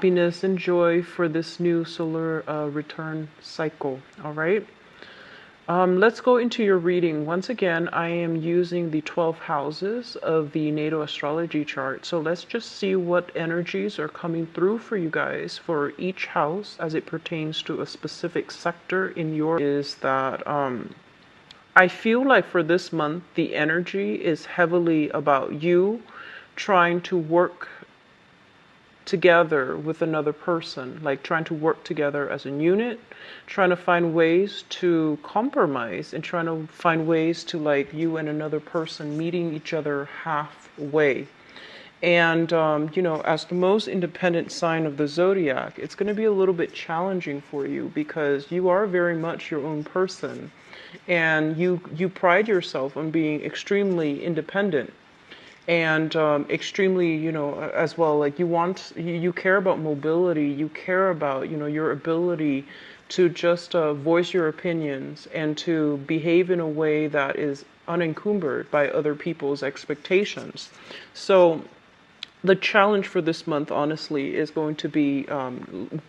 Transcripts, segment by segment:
happiness and joy for this new solar return cycle. All right. Let's go into your reading. Once again, I am using the 12 houses of the natal astrology chart. So let's just see what energies are coming through for you guys for each house as it pertains to a specific sector in your. Is that I feel like for this month, the energy is heavily about you trying to work together with another person, like trying to work together as a unit, trying to find ways to compromise and trying to find ways to like you and another person meeting each other halfway. And, as the most independent sign of the zodiac, it's going to be a little bit challenging for you because you are very much your own person and you pride yourself on being extremely independent and extremely, as well, like you care about mobility, you care about, your ability to just voice your opinions and to behave in a way that is unencumbered by other people's expectations. So the challenge for this month, honestly, is going to be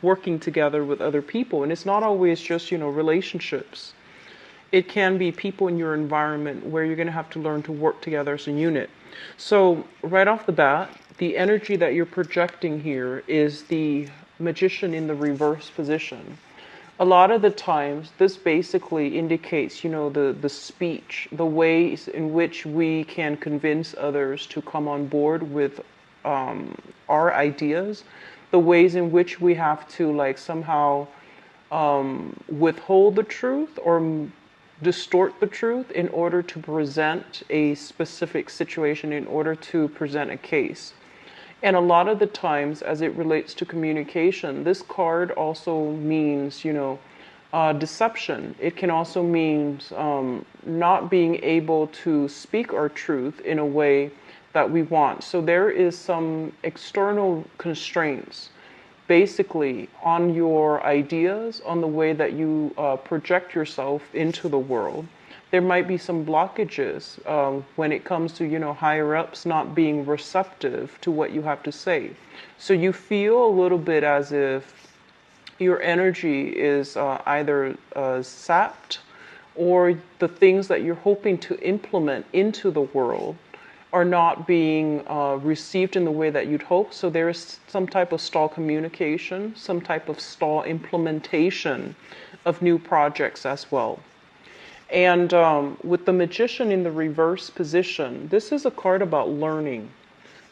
working together with other people. And it's not always just, relationships. It can be people in your environment where you're going to have to learn to work together as a unit. So right off the bat, the energy that you're projecting here is the magician in the reverse position. A lot of the times, this basically indicates, the speech, the ways in which we can convince others to come on board with our ideas, the ways in which we have to like somehow withhold the truth or distort the truth in order to present a specific situation, in order to present a case. And a lot of the times, as it relates to communication, this card also means, deception. It can also mean not being able to speak our truth in a way that we want. So there is some external constraints basically on your ideas, on the way that you project yourself into the world. There might be some blockages when it comes to, higher ups not being receptive to what you have to say. So you feel a little bit as if your energy is either sapped, or the things that you're hoping to implement into the world are not being received in the way that you'd hope. So there is some type of stall communication, some type of stall implementation of new projects as well. And with the magician in the reverse position, this is a card about learning.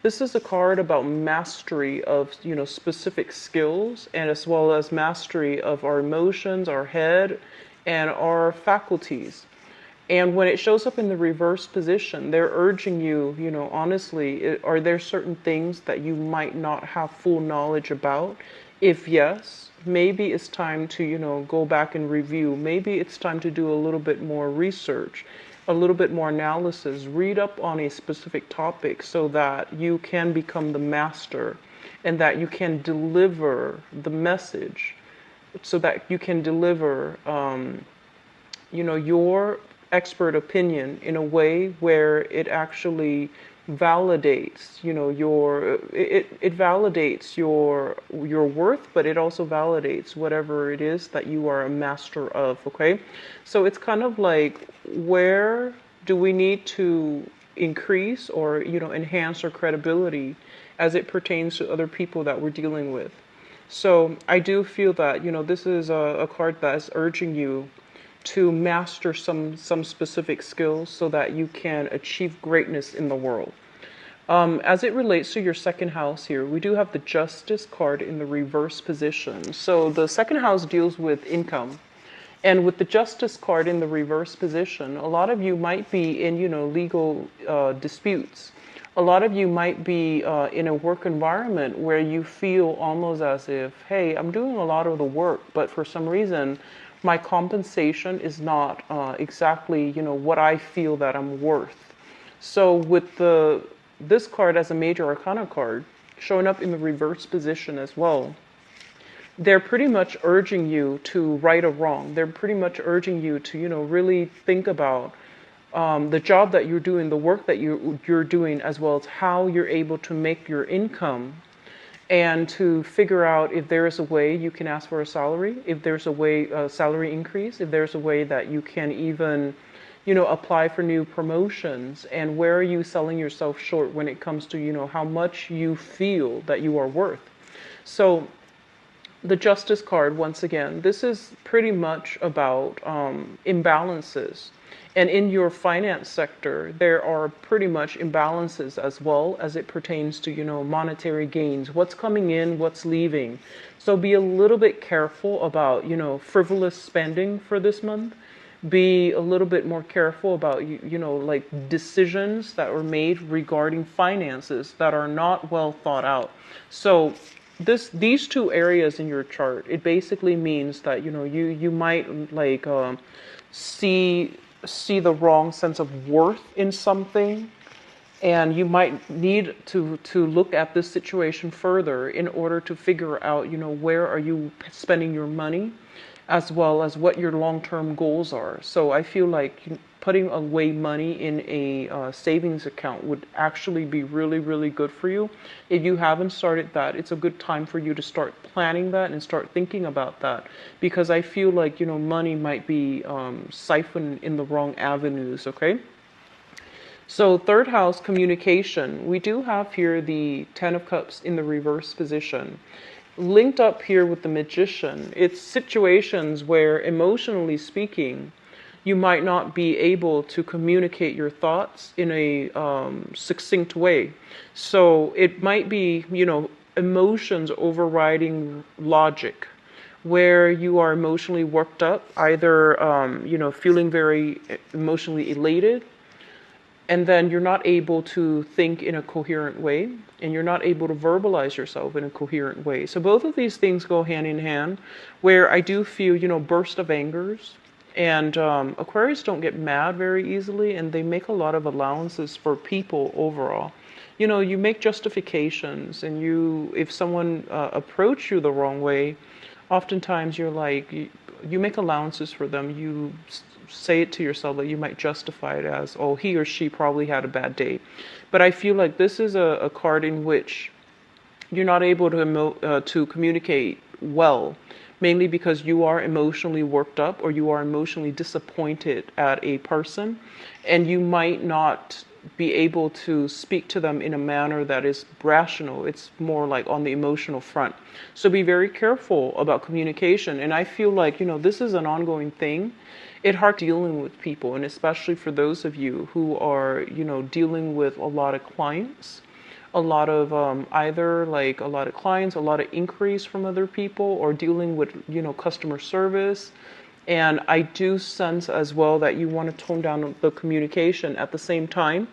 This is a card about mastery of, specific skills, and as well as mastery of our emotions, our head, and our faculties. And when it shows up in the reverse position, they're urging you, honestly, are there certain things that you might not have full knowledge about? If yes, maybe it's time to, go back and review. Maybe it's time to do a little bit more research, a little bit more analysis, read up on a specific topic so that you can become the master and that you can deliver the message, so that you can deliver, your expert opinion in a way where it actually validates, it validates your worth, but it also validates whatever it is that you are a master of. Okay, so it's kind of like, where do we need to increase or enhance our credibility as it pertains to other people that we're dealing with? So I do feel that this is a card that is urging you to master some specific skills so that you can achieve greatness in the world. As it relates to your second house here, we do have the Justice card in the reverse position. So the second house deals with income. And with the Justice card in the reverse position, a lot of you might be in, legal disputes. A lot of you might be in a work environment where you feel almost as if, hey, I'm doing a lot of the work, but for some reason, my compensation is not exactly, what I feel that I'm worth. So with this card as a major arcana card, showing up in the reverse position as well, they're pretty much urging you to right a wrong. They're pretty much urging you to, really think about the job that you're doing, the work that you're doing, as well as how you're able to make your income and to figure out if there is a way you can ask for a salary, if there's a way, a salary increase, if there's a way that you can even, apply for new promotions, and where are you selling yourself short when it comes to, how much you feel that you are worth. So the Justice card, once again, this is pretty much about imbalances. And in your finance sector, there are pretty much imbalances as well as it pertains to, monetary gains. What's coming in, what's leaving. So be a little bit careful about, frivolous spending for this month. Be a little bit more careful about, like decisions that were made regarding finances that are not well thought out. So these two areas in your chart, it basically means that you might like see the wrong sense of worth in something, and you might need to look at this situation further in order to figure out where are you spending your money, as well as what your long-term goals are. So I feel like putting away money in a savings account would actually be really, really good for you. If you haven't started that, it's a good time for you to start planning that and start thinking about that, because I feel like money might be siphoned in the wrong avenues. Okay. So third house, communication. We do have here the Ten of Cups in the reverse position. Linked up here with the Magician, it's situations where, emotionally speaking, you might not be able to communicate your thoughts in a succinct way. So it might be, emotions overriding logic, where you are emotionally worked up, either, feeling very emotionally elated, and then you're not able to think in a coherent way, and you're not able to verbalize yourself in a coherent way. So both of these things go hand in hand, where I do feel, burst of angers. And Aquarius don't get mad very easily, and they make a lot of allowances for people overall. You make justifications, and if someone approach you the wrong way, oftentimes you're like, you make allowances for them. You say it to yourself that you might justify it as, oh, he or she probably had a bad day. But I feel like this is a card in which you're not able to communicate well, mainly because you are emotionally worked up, or you are emotionally disappointed at a person, and you might not be able to speak to them in a manner that is rational. It's more like on the emotional front. So be very careful about communication. And I feel like, this is an ongoing thing. It's hard dealing with people, and especially for those of you who are, dealing with a lot of clients, a lot of either like a lot of clients, a lot of inquiries from other people, or dealing with, customer service. And I do sense as well that you want to tone down the communication. At the same time,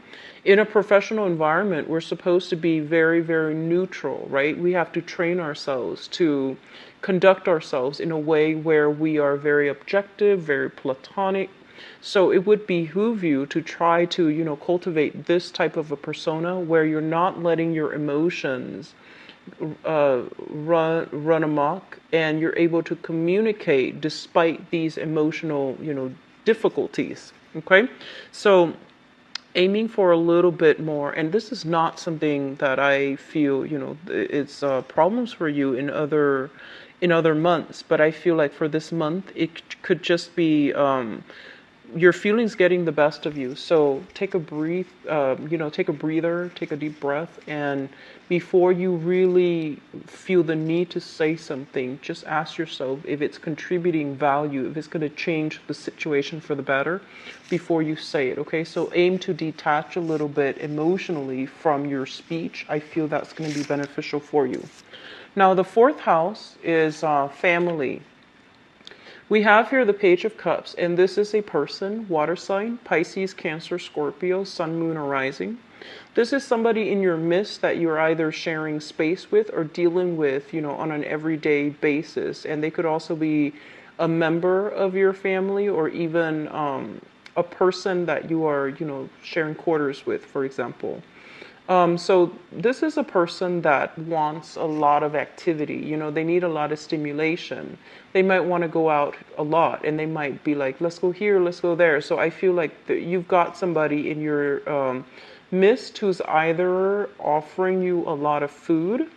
in a professional environment, we're supposed to be very, very neutral, right? We have to train ourselves to conduct ourselves in a way where we are very objective, very platonic. So it would behoove you to try to, cultivate this type of a persona where you're not letting your emotions run amok, and you're able to communicate despite these emotional, difficulties. Okay, so aiming for a little bit more, and this is not something that I feel, it's problems for you in other months, but I feel like for this month it could just be your feelings getting the best of you. So take a breathe, take a breather, take a deep breath, and before you really feel the need to say something, just ask yourself if it's contributing value, if it's going to change the situation for the better before you say it. Okay, so aim to detach a little bit emotionally from your speech. I feel that's going to be beneficial for you. Now, the fourth house is family. We have here the Page of Cups, and this is a person, water sign, Pisces, Cancer, Scorpio, Sun, Moon, or Rising. This is somebody in your midst that you're either sharing space with or dealing with, on an everyday basis. And they could also be a member of your family, or even a person that you are, sharing quarters with, for example. So this is a person that wants a lot of activity. They need a lot of stimulation. They might want to go out a lot, and they might be like, let's go here, let's go there. So I feel like you've got somebody in your midst who's either offering you a lot of food,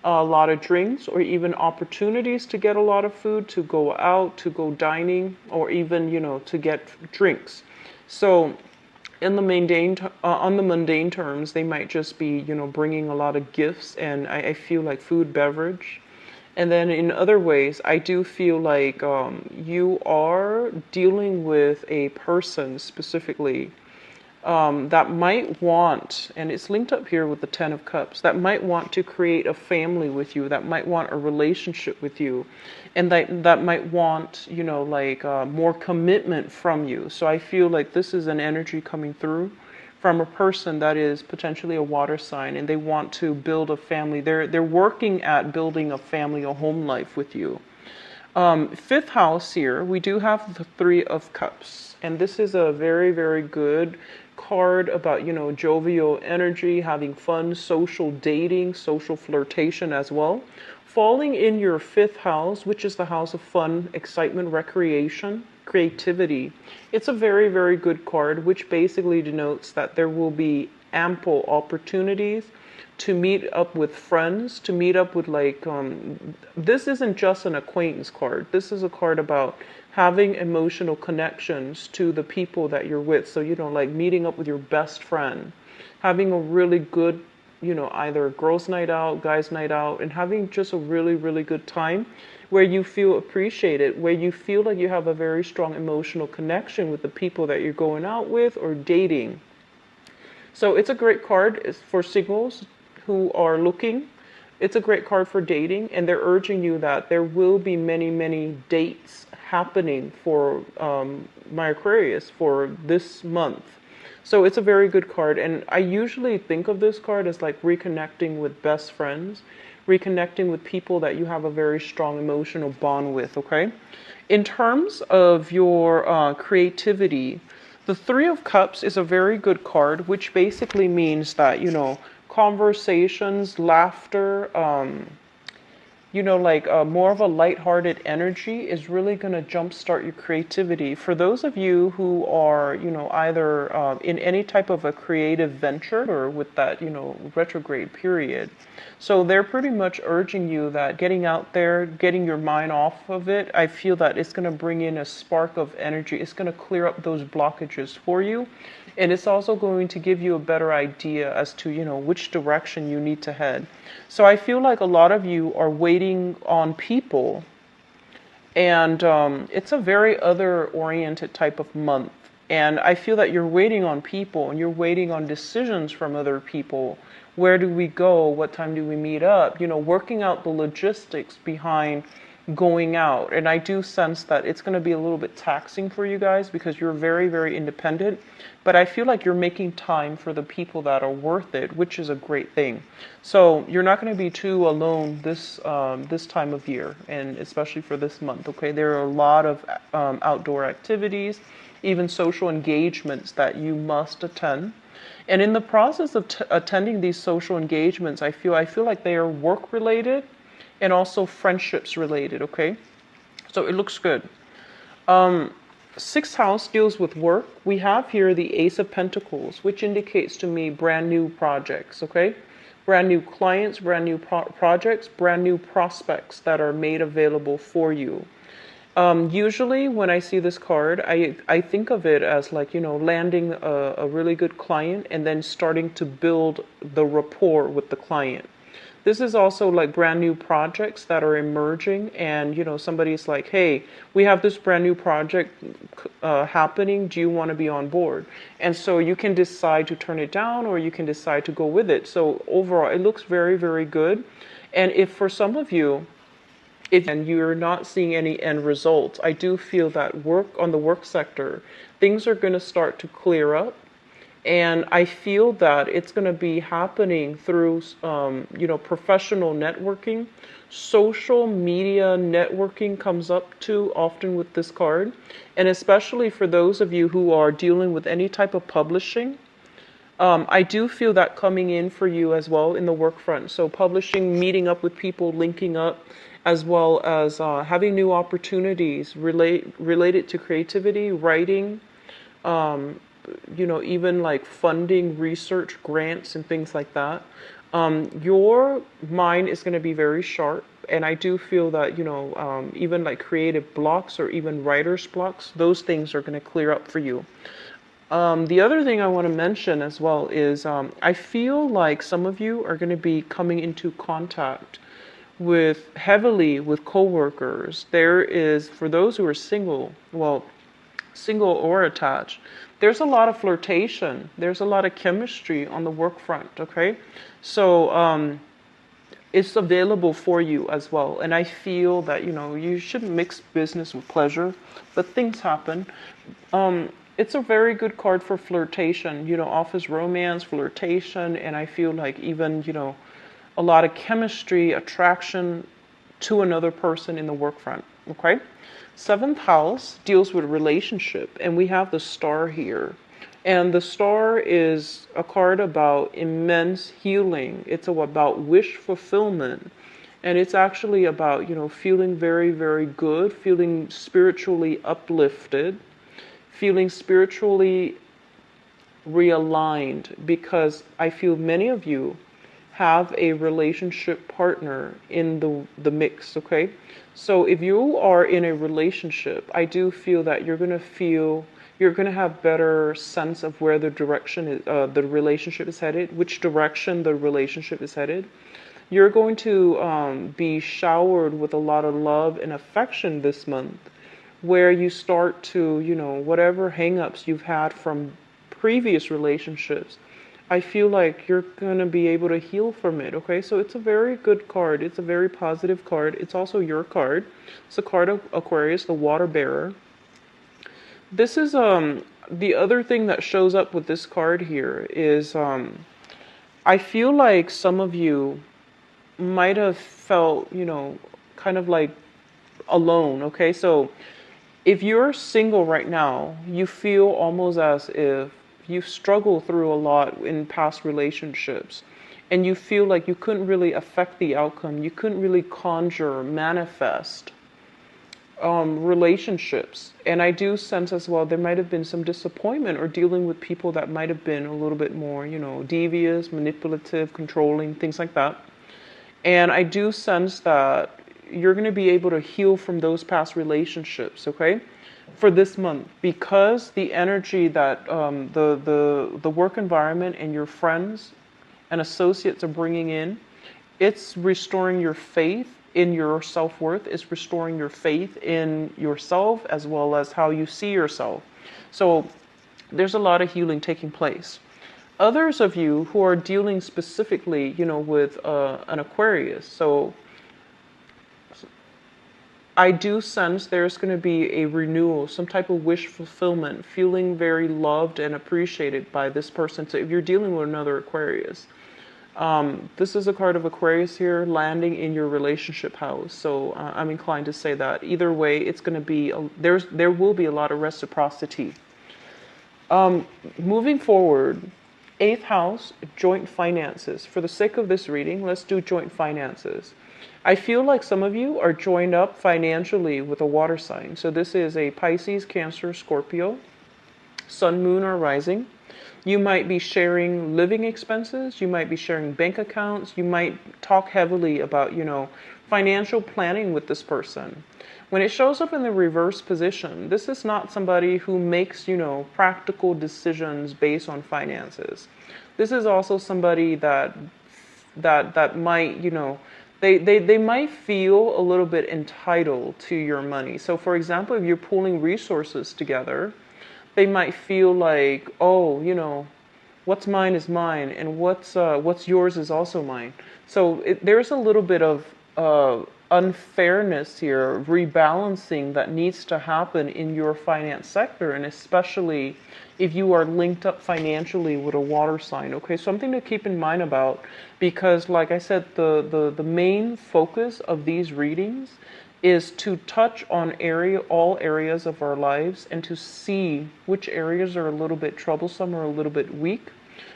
a lot of drinks, or even opportunities to get a lot of food, to go out, to go dining, or even, to get drinks. So in the on the mundane terms, they might just be, bringing a lot of gifts, and I feel like food, beverage. And then in other ways, I do feel like you are dealing with a person specifically that might want, and it's linked up here with the Ten of Cups, that might want to create a family with you, that might want a relationship with you, and that might want, more commitment from you. So I feel like this is an energy coming through from a person that is potentially a water sign, and they want to build a family. They're working at building a family, a home life with you. Fifth house here, we do have the Three of Cups, and this is a very, very good card about, jovial energy, having fun, social dating, social flirtation as well. Falling in your fifth house, which is the house of fun, excitement, recreation, creativity. It's a very, very good card, which basically denotes that there will be ample opportunities to meet up with friends, to meet up with this isn't just an acquaintance card. This is a card about having emotional connections to the people that you're with. So, like meeting up with your best friend, having a really good, either girls' night out, guys' night out, and having just a really, really good time where you feel appreciated, where you feel like you have a very strong emotional connection with the people that you're going out with or dating. So it's a great card for singles who are looking. It's a great card for dating, and they're urging you that there will be many, many dates happening for my Aquarius for this month. So it's a very good card, and I usually think of this card as like reconnecting with best friends, reconnecting with people that you have a very strong emotional bond with, okay? In terms of your creativity, the Three of Cups is a very good card, which basically means that, conversations, laughter, more of a lighthearted energy is really going to jumpstart your creativity. For those of you who are, either in any type of a creative venture or with that, retrograde period. So they're pretty much urging you that getting out there, getting your mind off of it, I feel that it's going to bring in a spark of energy. It's going to clear up those blockages for you. And it's also going to give you a better idea as to, which direction you need to head. So I feel like a lot of you are waiting on people, and it's a very other-oriented type of month. And I feel that you're waiting on people, and you're waiting on decisions from other people. Where do we go? What time do we meet up? Working out the logistics behind going out. And I do sense that it's going to be a little bit taxing for you guys because you're very, very independent. But I feel like you're making time for the people that are worth it, which is a great thing. So you're not going to be too alone this time of year, and especially for this month, okay? There are a lot of outdoor activities, even social engagements that you must attend. And in the process of attending these social engagements, I feel like they are work related and also friendships related, okay? So it looks good. Sixth house deals with work. We have here the Ace of Pentacles, which indicates to me brand new projects, okay? Brand new clients, brand new projects, brand new prospects that are made available for you. Usually when I see this card, I think of it as like, landing a really good client and then starting to build the rapport with the client. This is also like brand new projects that are emerging, and somebody's like, hey, we have this brand new project happening. Do you want to be on board? And so you can decide to turn it down, or you can decide to go with it. So overall, it looks very, very good. And if for some of you, and you're not seeing any end results, I do feel that on the work sector, things are going to start to clear up. And I feel that it's going to be happening through, professional networking. Social media networking comes up too often with this card. And especially for those of you who are dealing with any type of publishing, I do feel that coming in for you as well in the work front. So publishing, meeting up with people, linking up, as well as having new opportunities related to creativity, writing, even like funding, research, grants, and things like that. Your mind is going to be very sharp. And I do feel that, even like creative blocks or even writer's blocks, those things are going to clear up for you. The other thing I want to mention as well is I feel like some of you are going to be coming into contact heavily with coworkers. There is, for those who are single, well, single or attached, there's a lot of flirtation. There's a lot of chemistry on the work front, okay? So it's available for you as well. And I feel that, you shouldn't mix business with pleasure, but things happen. It's a very good card for flirtation, office romance, flirtation, and I feel like even, a lot of chemistry, attraction to another person in the work front, okay? Seventh house deals with relationship, and we have the star here. And the star is a card about immense healing. It's about wish fulfillment. And it's actually about, feeling very, very good, feeling spiritually uplifted, feeling spiritually realigned, because I feel many of you have a relationship partner in the mix, okay? So if you are in a relationship, I do feel that you're going to have better sense of where the direction is, the relationship is headed, which direction the relationship is headed. You're going to be showered with a lot of love and affection this month, where you start to, whatever hangups you've had from previous relationships, I feel like you're going to be able to heal from it, okay? So it's a very good card. It's a very positive card. It's also your card. It's a card of Aquarius, the water bearer. This is the other thing that shows up with this card here is I feel like some of you might have felt, kind of like alone, okay? So if you're single right now, you feel almost as if you've struggled through a lot in past relationships, and you feel like you couldn't really affect the outcome. You couldn't really conjure, manifest relationships. And I do sense as well there might have been some disappointment or dealing with people that might have been a little bit more, devious, manipulative, controlling, things like that. And I do sense that you're going to be able to heal from those past relationships, okay? For this month, because the energy that the work environment and your friends and associates are bringing in, it's restoring your faith in your self-worth. It's restoring your faith in yourself as well as how you see yourself. So there's a lot of healing taking place. Others of you who are dealing specifically, with an Aquarius, so I do sense there's going to be a renewal, some type of wish fulfillment, feeling very loved and appreciated by this person. So if you're dealing with another Aquarius, this is a card of Aquarius here landing in your relationship house. So I'm inclined to say that either way, it's going to be, there will be a lot of reciprocity. Moving forward, 8th house, joint finances. For the sake of this reading, let's do joint finances. I feel like some of you are joined up financially with a water sign. So this is a Pisces, Cancer, Scorpio, Sun, Moon, or Rising. You might be sharing living expenses. You might be sharing bank accounts. You might talk heavily about, financial planning with this person. When it shows up in the reverse position, this is not somebody who makes, practical decisions based on finances. This is also somebody that might, they might feel a little bit entitled to your money. So for example, if you're pooling resources together, they might feel like, oh, what's mine is mine, and what's yours is also mine. So there's a little bit of unfairness here, rebalancing that needs to happen in your finance sector, and especially if you are linked up financially with a water sign. Okay, something to keep in mind about, because like I said, the main focus of these readings is to touch on all areas of our lives and to see which areas are a little bit troublesome or a little bit weak,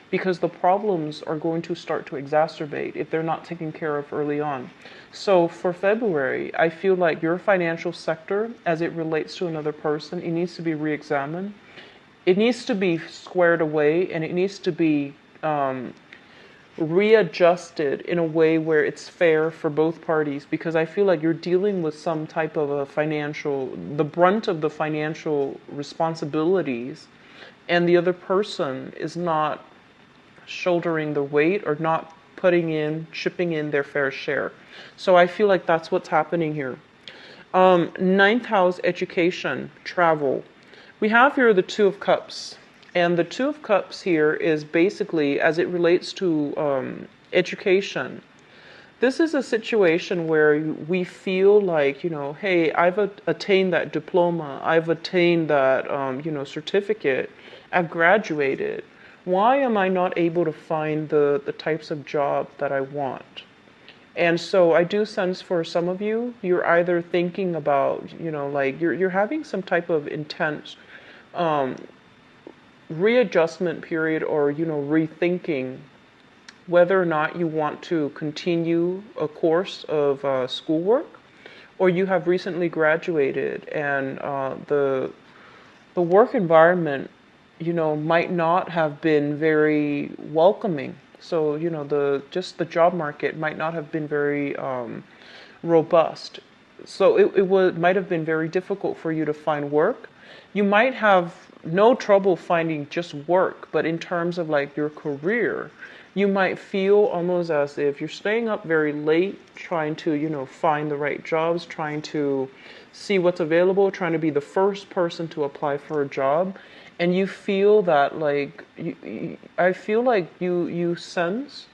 because the problems are going to start to exacerbate if they're not taken care of early on. So for February, I feel like your financial sector, as it relates to another person, it needs to be re-examined. It needs to be squared away, and it needs to be readjusted in a way where it's fair for both parties, because I feel like you're dealing with some type of a the brunt of the financial responsibilities, and the other person is not shouldering the weight or not chipping in their fair share. So I feel like that's what's happening here. Ninth house, education, travel. We have here the Two of Cups. And the Two of Cups here is basically, as it relates to education, this is a situation where we feel like, hey, I've attained that diploma, I've attained that, certificate, I've graduated. Why am I not able to find the types of job that I want? And so I do sense for some of you, you're either thinking about, like you're having some type of intense readjustment period, or, rethinking whether or not you want to continue a course of schoolwork, or you have recently graduated and the work environment, might not have been very welcoming. So, the job market might not have been very robust. So might have been very difficult for you to find work. You might have no trouble finding just work, but in terms of like your career, you might feel almost as if you're staying up very late trying to, find the right jobs, trying to see what's available, trying to be the first person to apply for a job. And you feel that like, I feel like you sense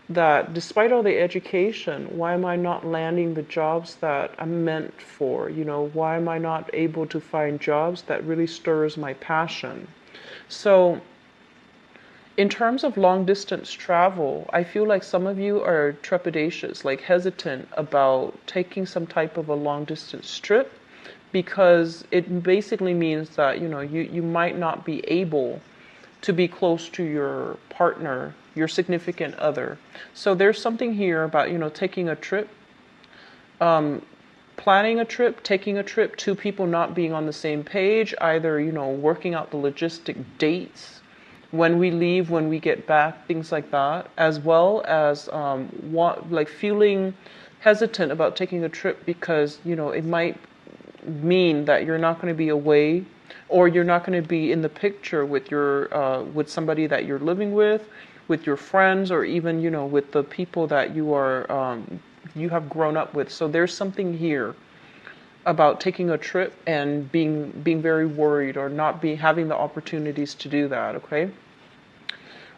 that despite all the education, why am I not landing the jobs that I'm meant for? Why am I not able to find jobs that really stirs my passion? So in terms of long distance travel, I feel like some of you are trepidatious, like hesitant about taking some type of a long distance trip, because it basically means that, you might not be able to be close to your partner, your significant other. So there's something here about, taking a trip, planning a trip, taking a trip, two people not being on the same page, either, working out the logistic dates, when we leave, when we get back, things like that, as well as feeling hesitant about taking a trip because, it might mean that you're not going to be away, or you're not going to be in the picture with with somebody that you're living with your friends, or even, with the people that you have grown up with. So there's something here about taking a trip and being very worried, or not having the opportunities to do that, okay?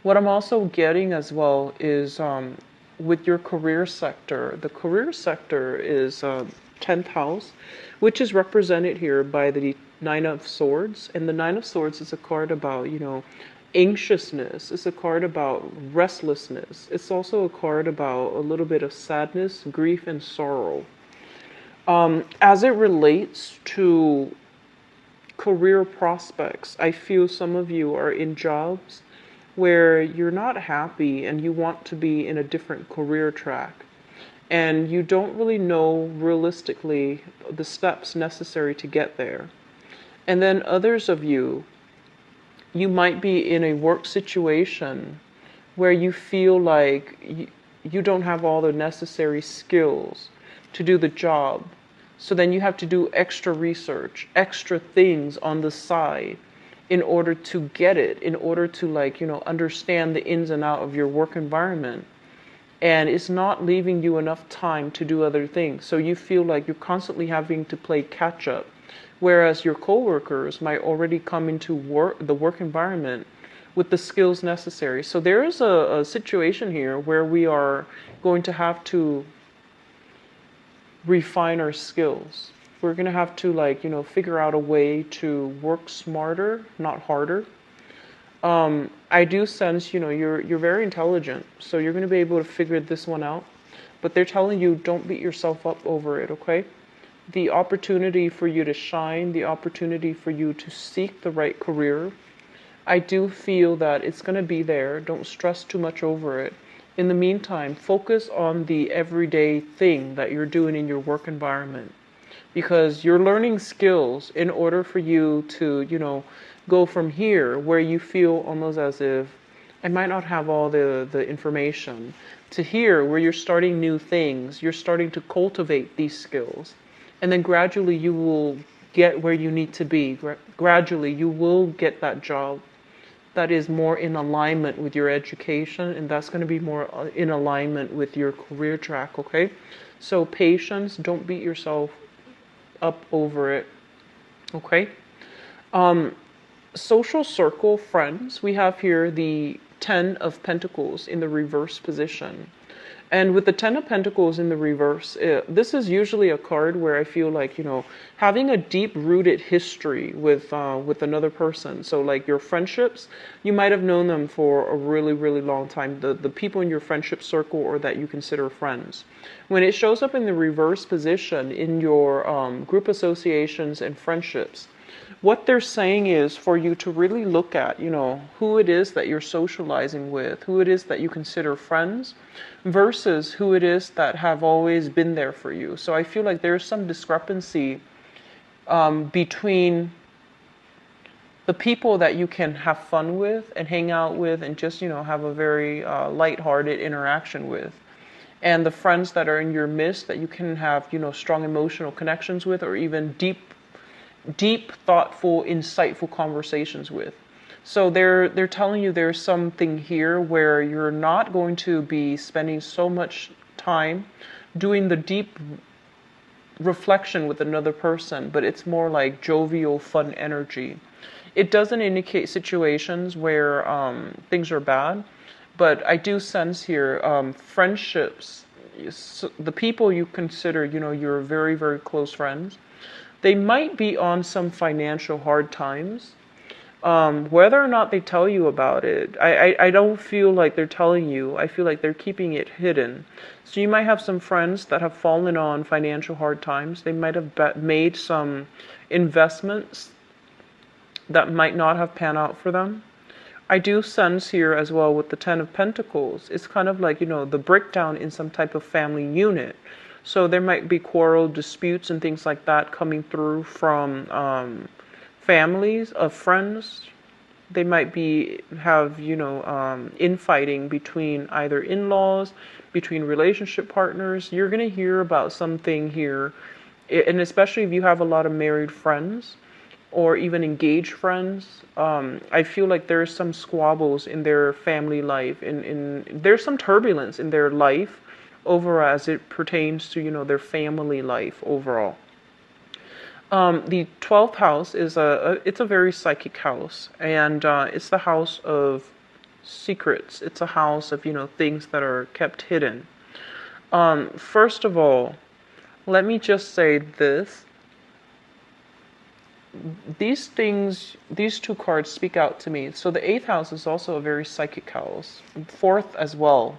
What I'm also getting as well is with your career sector. The career sector is 10th house, which is represented here by the Nine of Swords. And the Nine of Swords is a card about, anxiousness. It's a card about restlessness. It's also a card about a little bit of sadness, grief, and sorrow. As it relates to career prospects, I feel some of you are in jobs where you're not happy and you want to be in a different career track. And you don't really know realistically the steps necessary to get there. And then others of you might be in a work situation where you feel like you don't have all the necessary skills to do the job. So then you have to do extra research, extra things on the side in order to get it, in order to understand the ins and outs of your work environment. And it's not leaving you enough time to do other things. So you feel like you're constantly having to play catch up. Whereas your coworkers might already come into the work environment with the skills necessary. So there is a situation here where we are going to have to refine our skills. We're going to have to figure out a way to work smarter, not harder. I do sense, you're very intelligent, so you're going to be able to figure this one out. But they're telling you, don't beat yourself up over it, okay? The opportunity for you to shine, the opportunity for you to seek the right career, I do feel that it's going to be there. Don't stress too much over it. In the meantime, focus on the everyday thing that you're doing in your work environment. Because you're learning skills in order for you to, go from here where you feel almost as if I might not have all the information. To here, where you're starting new things, you're starting to cultivate these skills. And then gradually you will get where you need to be. Gradually you will get that job that is more in alignment with your education, and that's going to be more in alignment with your career track, okay? So patience, don't beat yourself up over it, okay? Social circle, friends, we have here the Ten of Pentacles in the reverse position. And with the Ten of Pentacles in the reverse, this is usually a card where I feel like, having a deep-rooted history with another person. So like your friendships, you might have known them for a really, really long time. The people in your friendship circle or that you consider friends. When it shows up in the reverse position in your group associations and friendships, what they're saying is for you to really look at, who it is that you're socializing with, who it is that you consider friends, versus who it is that have always been there for you. So I feel like there's some discrepancy between the people that you can have fun with and hang out with and just, have a very lighthearted interaction with. And the friends that are in your midst that you can have, strong emotional connections with, or even deep, thoughtful, insightful conversations with. So they're telling you there's something here where you're not going to be spending so much time doing the deep reflection with another person, but it's more like jovial, fun energy. It doesn't indicate situations where things are bad, but I do sense here friendships, the people you consider, you're very, very close friends, they might be on some financial hard times. Whether or not they tell you about it, I don't feel like they're telling you. I feel like they're keeping it hidden. So you might have some friends that have fallen on financial hard times. They might have made some investments that might not have panned out for them. I do sense here as well with the Ten of Pentacles, it's kind of like, the breakdown in some type of family unit. So there might be quarrel, disputes, and things like that coming through from families of friends. They might have infighting between either in-laws, between relationship partners. You're going to hear about something here, and especially if you have a lot of married friends or even engaged friends. I feel like there's some squabbles in their family life, and there's some turbulence in their life over as it pertains to their family life overall. The 12th house is it's a very psychic house, and it's the house of secrets. It's a house of things that are kept hidden. First of all, let me just say this. These two cards speak out to me. So the 8th house is also a very psychic house. 4th as well.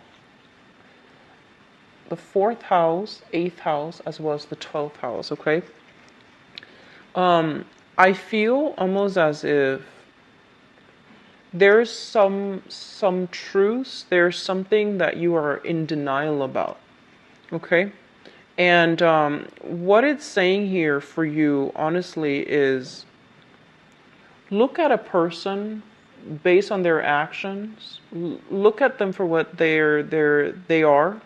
The 4th house, 8th house, as well as the 12th house, okay? I feel almost as if there's some truth, there's something that you are in denial about, okay? And what it's saying here for you, honestly, is look at a person based on their actions. Look at them for what they are.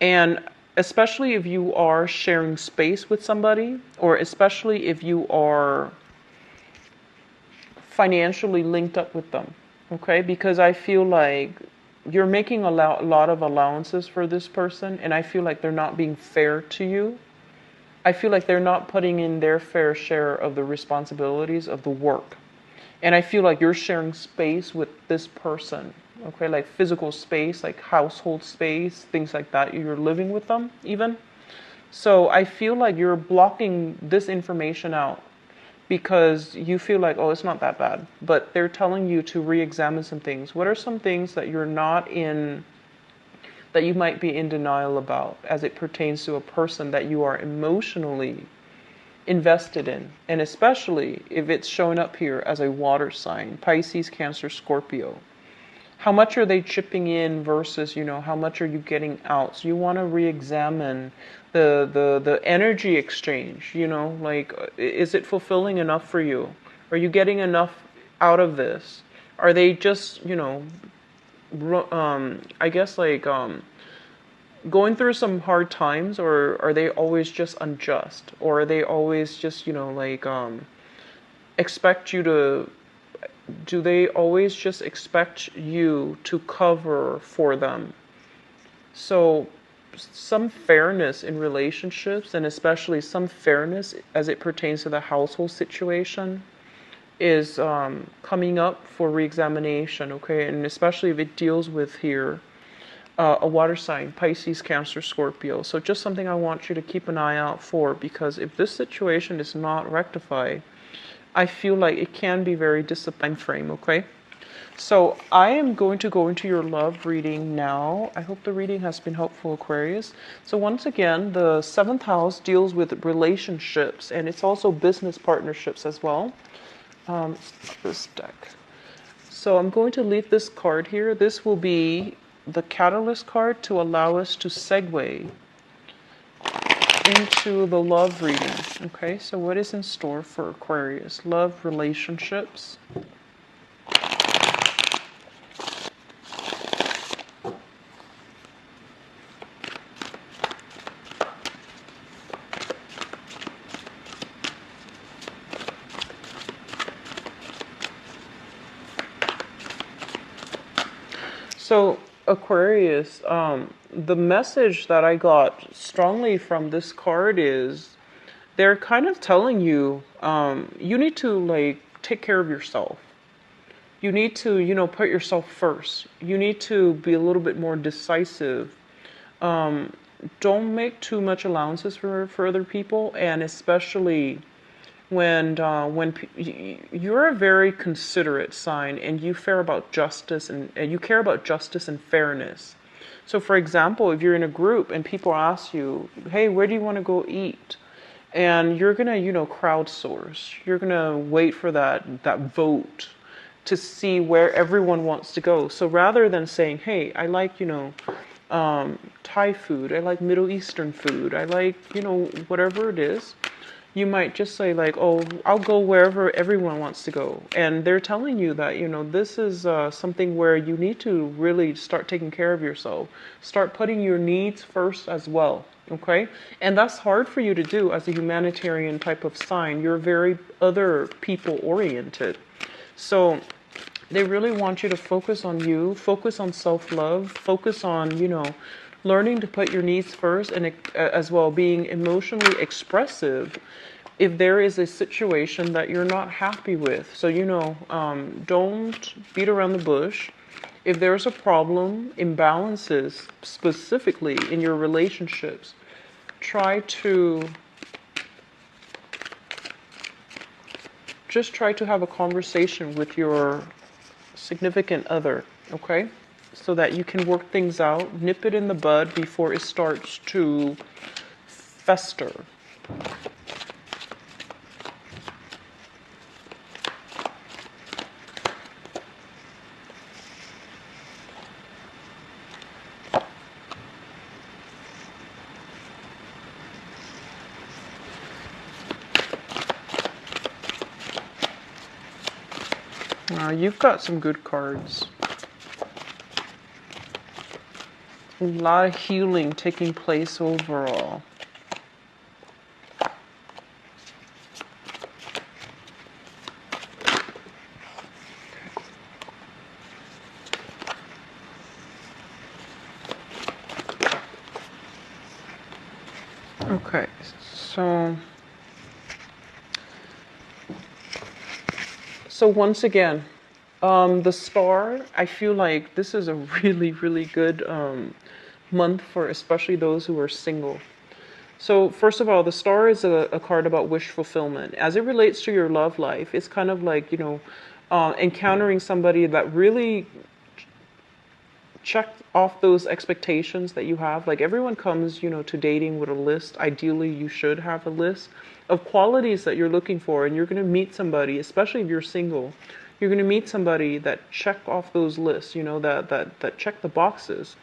And especially if you are sharing space with somebody, or especially if you are financially linked up with them, okay? Because I feel like you're making a lot of allowances for this person, and I feel like they're not being fair to you. I feel like they're not putting in their fair share of the responsibilities of the work. And I feel like you're sharing space with this person. Okay, like physical space, like household space, things like that. You're living with them even. So I feel like you're blocking this information out because you feel like, oh, it's not that bad. But they're telling you to re-examine some things. What are some things that you're not in, that you might be in denial about as it pertains to a person that you are emotionally invested in? And especially if it's showing up here as a water sign, Pisces, Cancer, Scorpio. How much are they chipping in versus, how much are you getting out? So you want to re-examine the energy exchange, like, is it fulfilling enough for you? Are you getting enough out of this? Are they just, I guess like going through some hard times, or are they always just unjust, or are they always just, like expect you to, do they always just expect you to cover for them? So some fairness in relationships, and especially some fairness as it pertains to the household situation, is coming up for reexamination, okay? And especially if it deals with here a water sign, Pisces, Cancer, Scorpio. So just something I want you to keep an eye out for, because if this situation is not rectified, I feel like it can be very disappointing frame, okay? So I am going to go into your love reading now. I hope the reading has been helpful, Aquarius. So once again, the 7th house deals with relationships, and it's also business partnerships as well. This deck. So I'm going to leave this card here. This will be the catalyst card to allow us to segue into the love reading. Okay, so what is in store for Aquarius? Love, relationships. So Aquarius, the message that I got strongly from this card is they're kind of telling you, you need to like take care of yourself. You need to, put yourself first. You need to be a little bit more decisive. Don't make too much allowances for other people, and especially when you're a very considerate sign, and you care about justice, and you care about justice and fairness. So for example, if you're in a group and people ask you, hey, where do you want to go eat? And you're gonna, crowdsource. You're gonna wait for that vote to see where everyone wants to go. So rather than saying, hey, I like, Thai food, I like Middle Eastern food, I like, whatever it is, you might just say like, oh, I'll go wherever everyone wants to go. And they're telling you that, this is something where you need to really start taking care of yourself. Start putting your needs first as well, okay? And that's hard for you to do as a humanitarian type of sign. You're very other people oriented. So they really want you to focus on you, focus on self-love, focus on, learning to put your needs first, and as well being emotionally expressive if there is a situation that you're not happy with. So, don't beat around the bush. If there's a problem, imbalances specifically in your relationships, try to have a conversation with your significant other, okay? So that you can work things out, nip it in the bud before it starts to fester. You've got some good cards. A lot of healing taking place overall. Okay, so once again, the star, I feel like this is a really, really good month for especially those who are single. So first of all, the star is a card about wish fulfillment. As it relates to your love life, it's kind of like, encountering somebody that really check off those expectations that you have. Like everyone comes, to dating with a list. Ideally, you should have a list of qualities that you're looking for, and you're going to meet somebody, especially if you're single. You're going to meet somebody that check off those lists, that check the boxes.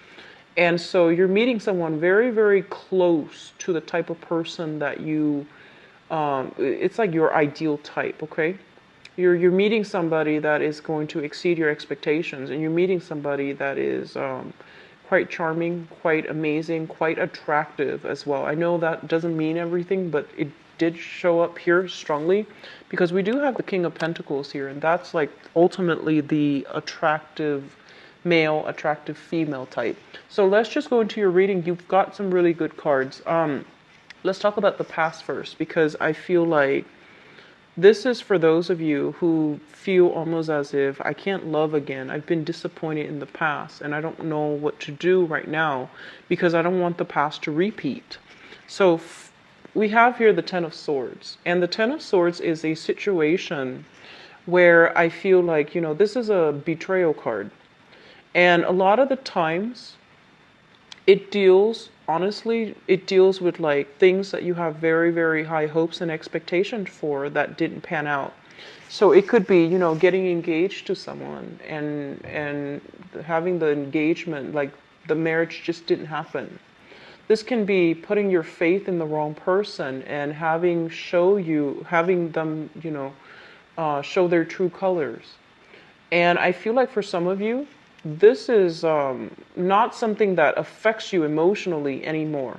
And so you're meeting someone very, very close to the type of person that you, it's like your ideal type, okay? You're meeting somebody that is going to exceed your expectations, and you're meeting somebody that is quite charming, quite amazing, quite attractive as well. I know that doesn't mean everything, but it did show up here strongly because we do have the King of Pentacles here, and that's like ultimately the attractive male, attractive female type. So let's just go into your reading. You've got some really good cards. Let's talk about the past first, because I feel like this is for those of you who feel almost as if I can't love again. I've been disappointed in the past and I don't know what to do right now because I don't want the past to repeat. So we have here the Ten of Swords, and the Ten of Swords is a situation where I feel like, you know, this is a betrayal card. And a lot of the times it deals, honestly, it deals with like things that you have very, very high hopes and expectations for that didn't pan out. So it could be, you know, getting engaged to someone and having the engagement, like the marriage just didn't happen. This can be putting your faith in the wrong person and having them, you know, show their true colors. And I feel like for some of you, this is not something that affects you emotionally anymore.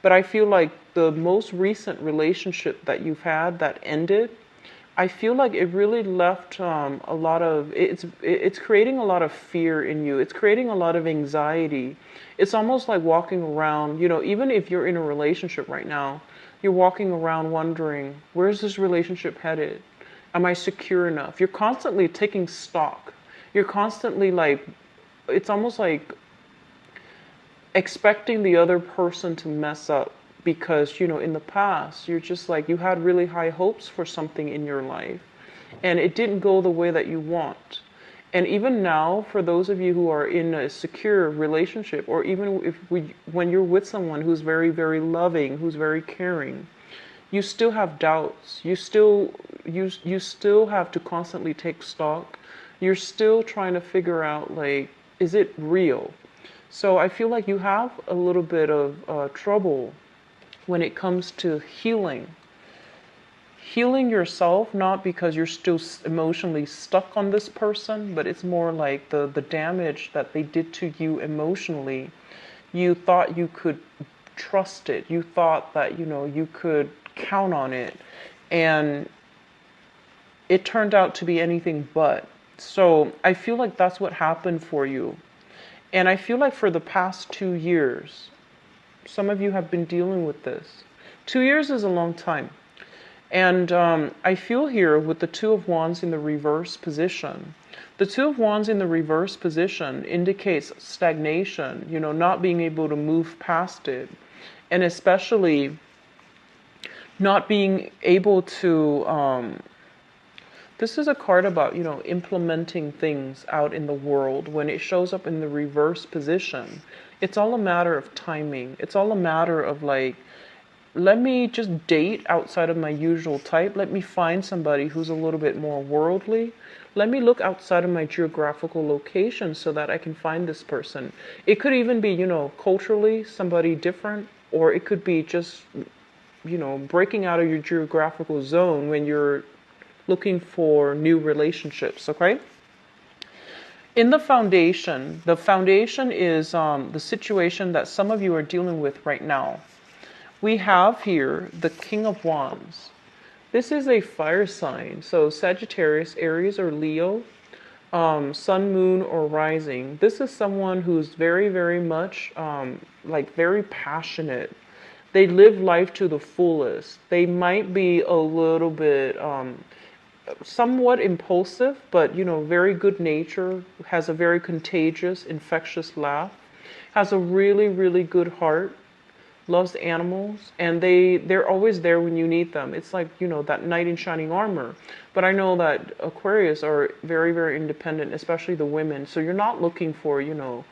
But I feel like the most recent relationship that you've had that ended, I feel like it really left a lot of, it's creating a lot of fear in you. It's creating a lot of anxiety. It's almost like walking around, you know, even if you're in a relationship right now, you're walking around wondering, where's this relationship headed? Am I secure enough? You're constantly taking stock. You're constantly like, it's almost like expecting the other person to mess up because, you know, in the past, you're just like, you had really high hopes for something in your life and it didn't go the way that you want. And even now, for those of you who are in a secure relationship, or even when you're with someone who's very, very loving, who's very caring, you still have doubts. You still have to constantly take stock. You're still trying to figure out, like, is it real? So I feel like you have a little bit of trouble when it comes to healing. Healing yourself, not because you're still emotionally stuck on this person, but it's more like the damage that they did to you emotionally. You thought you could trust it. You thought that, you know, you could count on it. And it turned out to be anything but. So I feel like that's what happened for you. And I feel like for the past 2 years, some of you have been dealing with this. 2 years is a long time. And I feel here with the Two of Wands in the reverse position. The Two of Wands in the reverse position indicates stagnation, you know, not being able to move past it. And especially not being able to... this is a card about, you know, implementing things out in the world. When it shows up in the reverse position, it's all a matter of timing. It's all a matter of like, let me just date outside of my usual type. Let me find somebody who's a little bit more worldly. Let me look outside of my geographical location so that I can find this person. It could even be, you know, culturally somebody different, or it could be just, you know, breaking out of your geographical zone when you're looking for new relationships, okay? In the foundation is the situation that some of you are dealing with right now. We have here the King of Wands. This is a fire sign, so Sagittarius, Aries, or Leo, Sun, Moon, or Rising. This is someone who's very, very much like very passionate. They live life to the fullest. They might be a little bit somewhat impulsive, but, you know, very good nature, has a very contagious, infectious laugh, has a really, really good heart, loves animals, and they're always there when you need them. It's like, you know, that knight in shining armor. But I know that Aquarius are very, very independent, especially the women. So you're not looking for, you know,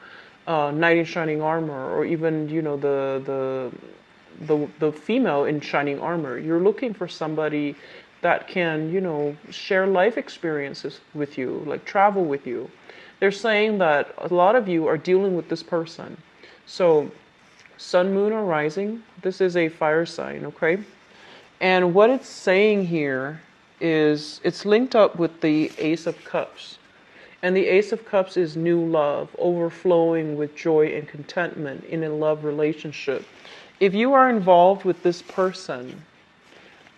knight in shining armor, or even, you know, the female in shining armor. You're looking for somebody that can, you know, share life experiences with you, like travel with you. They're saying that a lot of you are dealing with this person. So Sun, Moon, or Rising, this is a fire sign, okay? And what it's saying here is, it's linked up with the Ace of Cups. And the Ace of Cups is new love, overflowing with joy and contentment in a love relationship. If you are involved with this person,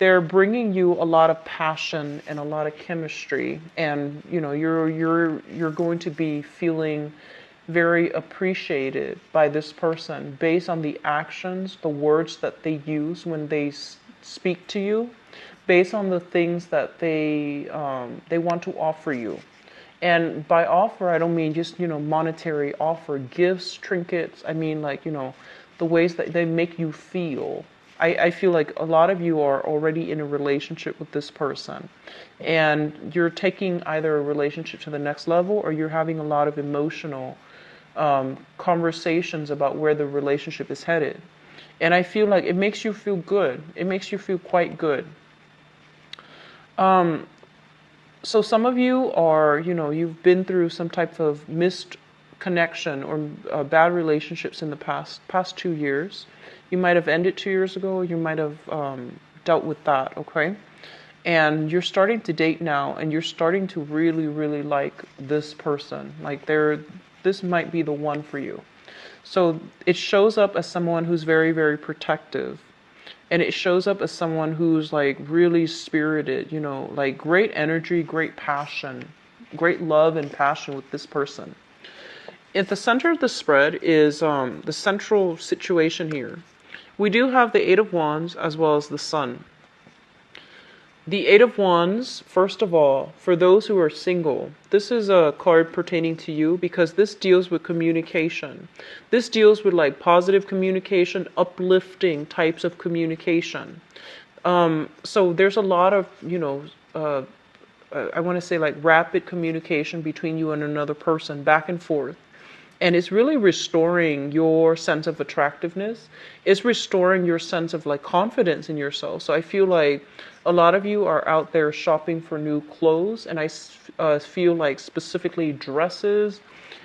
they're bringing you a lot of passion and a lot of chemistry, and you're going to be feeling very appreciated by this person based on the actions, the words that they use when they speak to you, based on the things that they want to offer you. And by offer, I don't mean just, monetary offer, gifts, trinkets. I mean, like, the ways that they make you feel. I feel like a lot of you are already in a relationship with this person, and you're taking either a relationship to the next level, or you're having a lot of emotional conversations about where the relationship is headed. And I feel like it makes you feel good. It makes you feel quite good. So some of you are, you've been through some type of missed connection or bad relationships in the past 2 years. You might have ended 2 years ago. You might have dealt with that, okay? And you're starting to date now, and you're starting to really, really like this person. Like this might be the one for you. So it shows up as someone who's very, very protective. And it shows up as someone who's like really spirited, like great energy, great passion, great love and passion with this person. At the center of the spread is the central situation here. We do have the Eight of Wands as well as the Sun. The Eight of Wands, first of all, for those who are single, this is a card pertaining to you because this deals with communication. This deals with like positive communication, uplifting types of communication. So there's a lot of, I want to say like rapid communication between you and another person, back and forth. And it's really restoring your sense of attractiveness. It's restoring your sense of like confidence in yourself. So I feel like a lot of you are out there shopping for new clothes. And I feel like specifically dresses.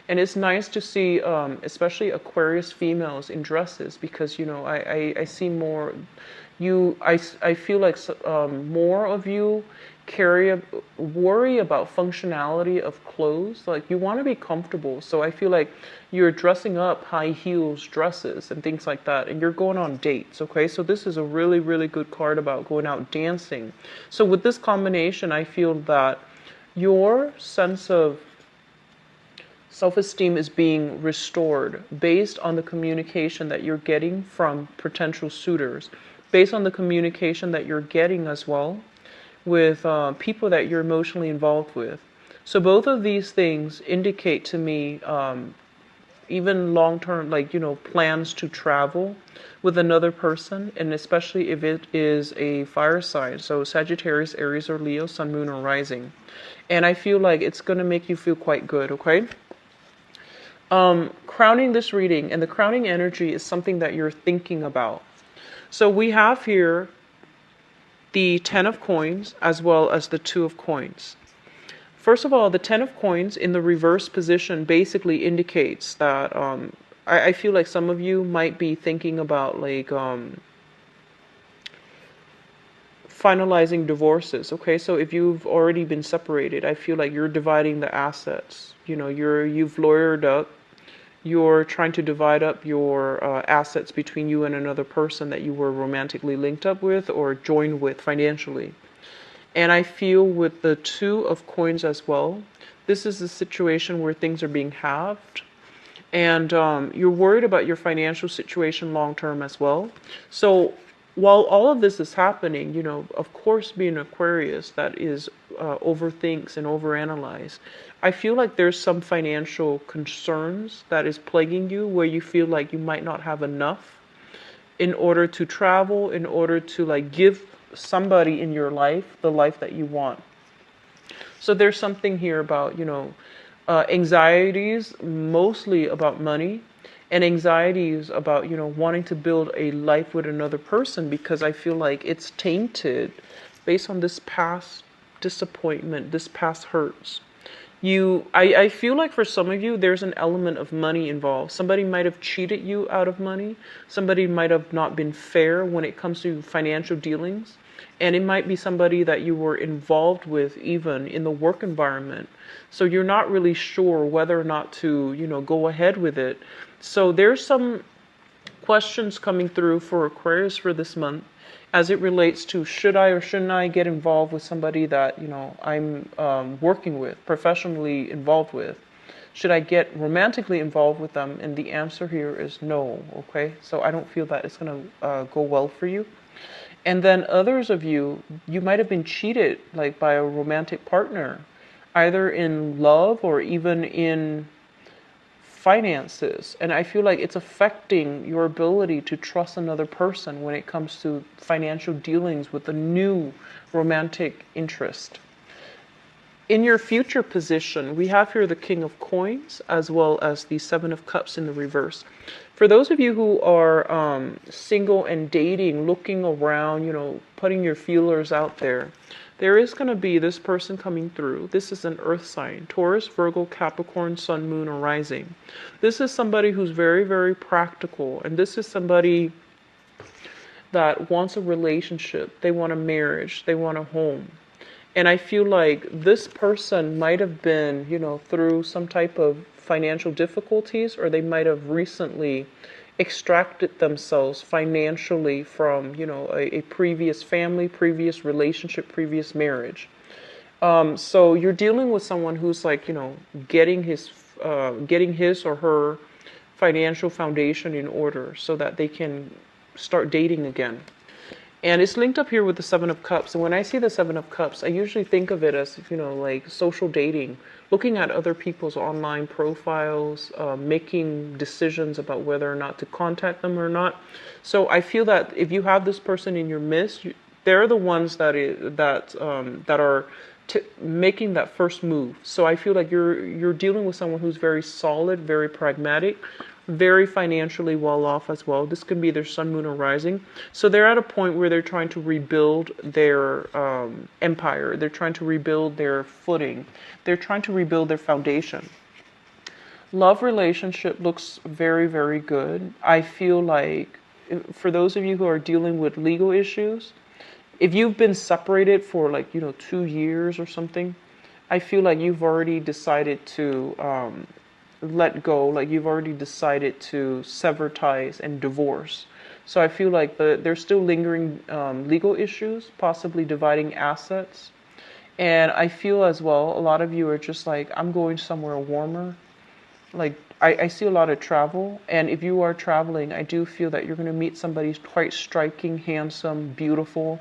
And it's nice to see, especially Aquarius females in dresses, because, I see more, I feel like more of you worry about functionality of clothes. Like you want to be comfortable. So I feel like you're dressing up high heels dresses and things like that, and you're going on dates. Okay, so this is a really, really good card about going out dancing. So with this combination, I feel that your sense of self-esteem is being restored based on the communication that you're getting from potential suitors, based on the communication that you're getting as well with people that you're emotionally involved with. So both of these things indicate to me even long-term, like, plans to travel with another person, and especially if it is a fire sign. So Sagittarius, Aries, or Leo, Sun, Moon, or Rising. And I feel like it's going to make you feel quite good, okay? Crowning this reading, and the crowning energy is something that you're thinking about. So we have here the Ten of Coins as well as the Two of Coins. First of all, the Ten of Coins in the reverse position basically indicates that I feel like some of you might be thinking about like finalizing divorces. Okay, so if you've already been separated, I feel like you're dividing the assets. You've lawyered up. You're trying to divide up your assets between you and another person that you were romantically linked up with or joined with financially. And I feel with the Two of Coins as well, this is a situation where things are being halved. And you're worried about your financial situation long term as well. So while all of this is happening, of course, being Aquarius that is overthinks and overanalyze, I feel like there's some financial concerns that is plaguing you where you feel like you might not have enough in order to travel, in order to like give somebody in your life the life that you want. So there's something here about, anxieties, mostly about money, and anxieties about, wanting to build a life with another person, because I feel like it's tainted based on this past disappointment, this past hurts. I feel like for some of you, there's an element of money involved. Somebody might have cheated you out of money. Somebody might have not been fair when it comes to financial dealings. And it might be somebody that you were involved with even in the work environment. So you're not really sure whether or not to, go ahead with it. So there's some questions coming through for Aquarius for this month as it relates to should I or shouldn't I get involved with somebody that, I'm working with, professionally involved with. Should I get romantically involved with them? And the answer here is no, okay? So I don't feel that it's going to go well for you. And then others of you, you might have been cheated like by a romantic partner, either in love or even in finances. And I feel like it's affecting your ability to trust another person when it comes to financial dealings with a new romantic interest. In your future position, we have here the King of Coins as well as the Seven of Cups in the reverse. For those of you who are single and dating, looking around, putting your feelers out there, there is going to be this person coming through. This is an earth sign, Taurus, Virgo, Capricorn, Sun, Moon, or Rising. This is somebody who's very, very practical. And this is somebody that wants a relationship. They want a marriage. They want a home. And I feel like this person might have been, through some type of financial difficulties, or they might have recently extracted themselves financially from, a previous family, previous relationship, previous marriage. So you're dealing with someone who's like, getting his or her financial foundation in order so that they can start dating again. And it's linked up here with the Seven of Cups. And when I see the Seven of Cups, I usually think of it as, like social dating, looking at other people's online profiles, making decisions about whether or not to contact them or not. So I feel that if you have this person in your midst, they're the ones that are making that first move. So I feel like you're dealing with someone who's very solid, very pragmatic, very financially well off as well. This can be their sun, moon, or rising. So they're at a point where they're trying to rebuild their empire. They're trying to rebuild their footing. They're trying to rebuild their foundation. Love relationship looks very, very good. I feel like for those of you who are dealing with legal issues, if you've been separated for 2 years or something, I feel like you've already decided to let go, like you've already decided to sever ties and divorce. So I feel like there's still lingering legal issues, possibly dividing assets. And I feel as well, a lot of you are just like, I'm going somewhere warmer. Like I see a lot of travel. And if you are traveling, I do feel that you're going to meet somebody quite striking, handsome, beautiful,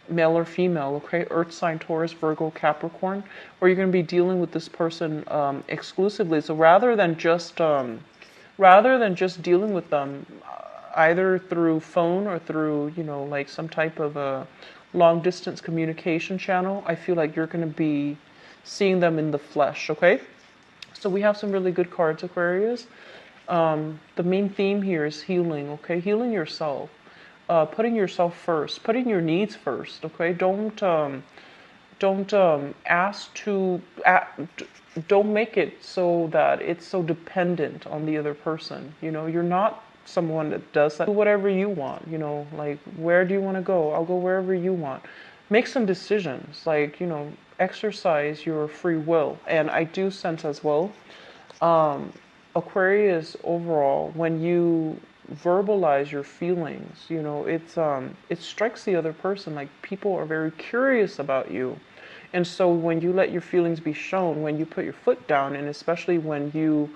male or female, okay? Earth sign, Taurus, Virgo, Capricorn, or you're going to be dealing with this person exclusively. So rather than just dealing with them either through phone or through, like some type of a long distance communication channel, I feel like you're going to be seeing them in the flesh, okay? So we have some really good cards, Aquarius. The main theme here is healing, okay? Healing yourself. Putting yourself first, putting your needs first, okay? Don't make it so that it's so dependent on the other person. You're not someone that does that. Do whatever you want, like where do you want to go? I'll go wherever you want. Make some decisions, like, exercise your free will. And I do sense as well, Aquarius overall, when you verbalize your feelings, it strikes the other person. Like people are very curious about you. And so when you let your feelings be shown, when you put your foot down, and especially when you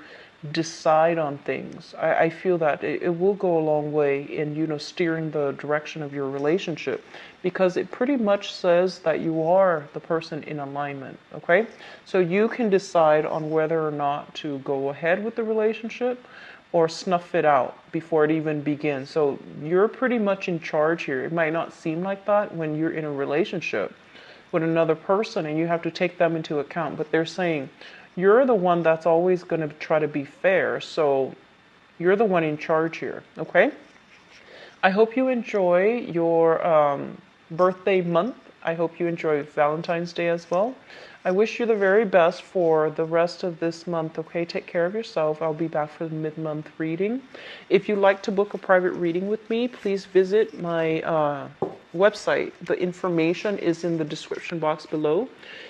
decide on things, I feel that it will go a long way in, steering the direction of your relationship, because it pretty much says that you are the person in alignment, okay? So you can decide on whether or not to go ahead with the relationship or snuff it out before it even begins. So you're pretty much in charge here. It might not seem like that when you're in a relationship with another person and you have to take them into account, but they're saying you're the one that's always going to try to be fair, so you're the one in charge here, okay? I hope you enjoy your birthday month I hope you enjoy Valentine's Day as well. I wish you the very best for the rest of this month, okay? Take care of yourself. I'll be back for the mid-month reading. If you'd like to book a private reading with me, please visit my website. The information is in the description box below.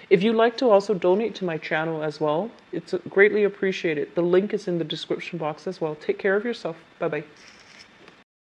If you'd like to also donate to my channel as well, it's greatly appreciated. The link is in the description box as well. Take care of yourself. Bye-bye.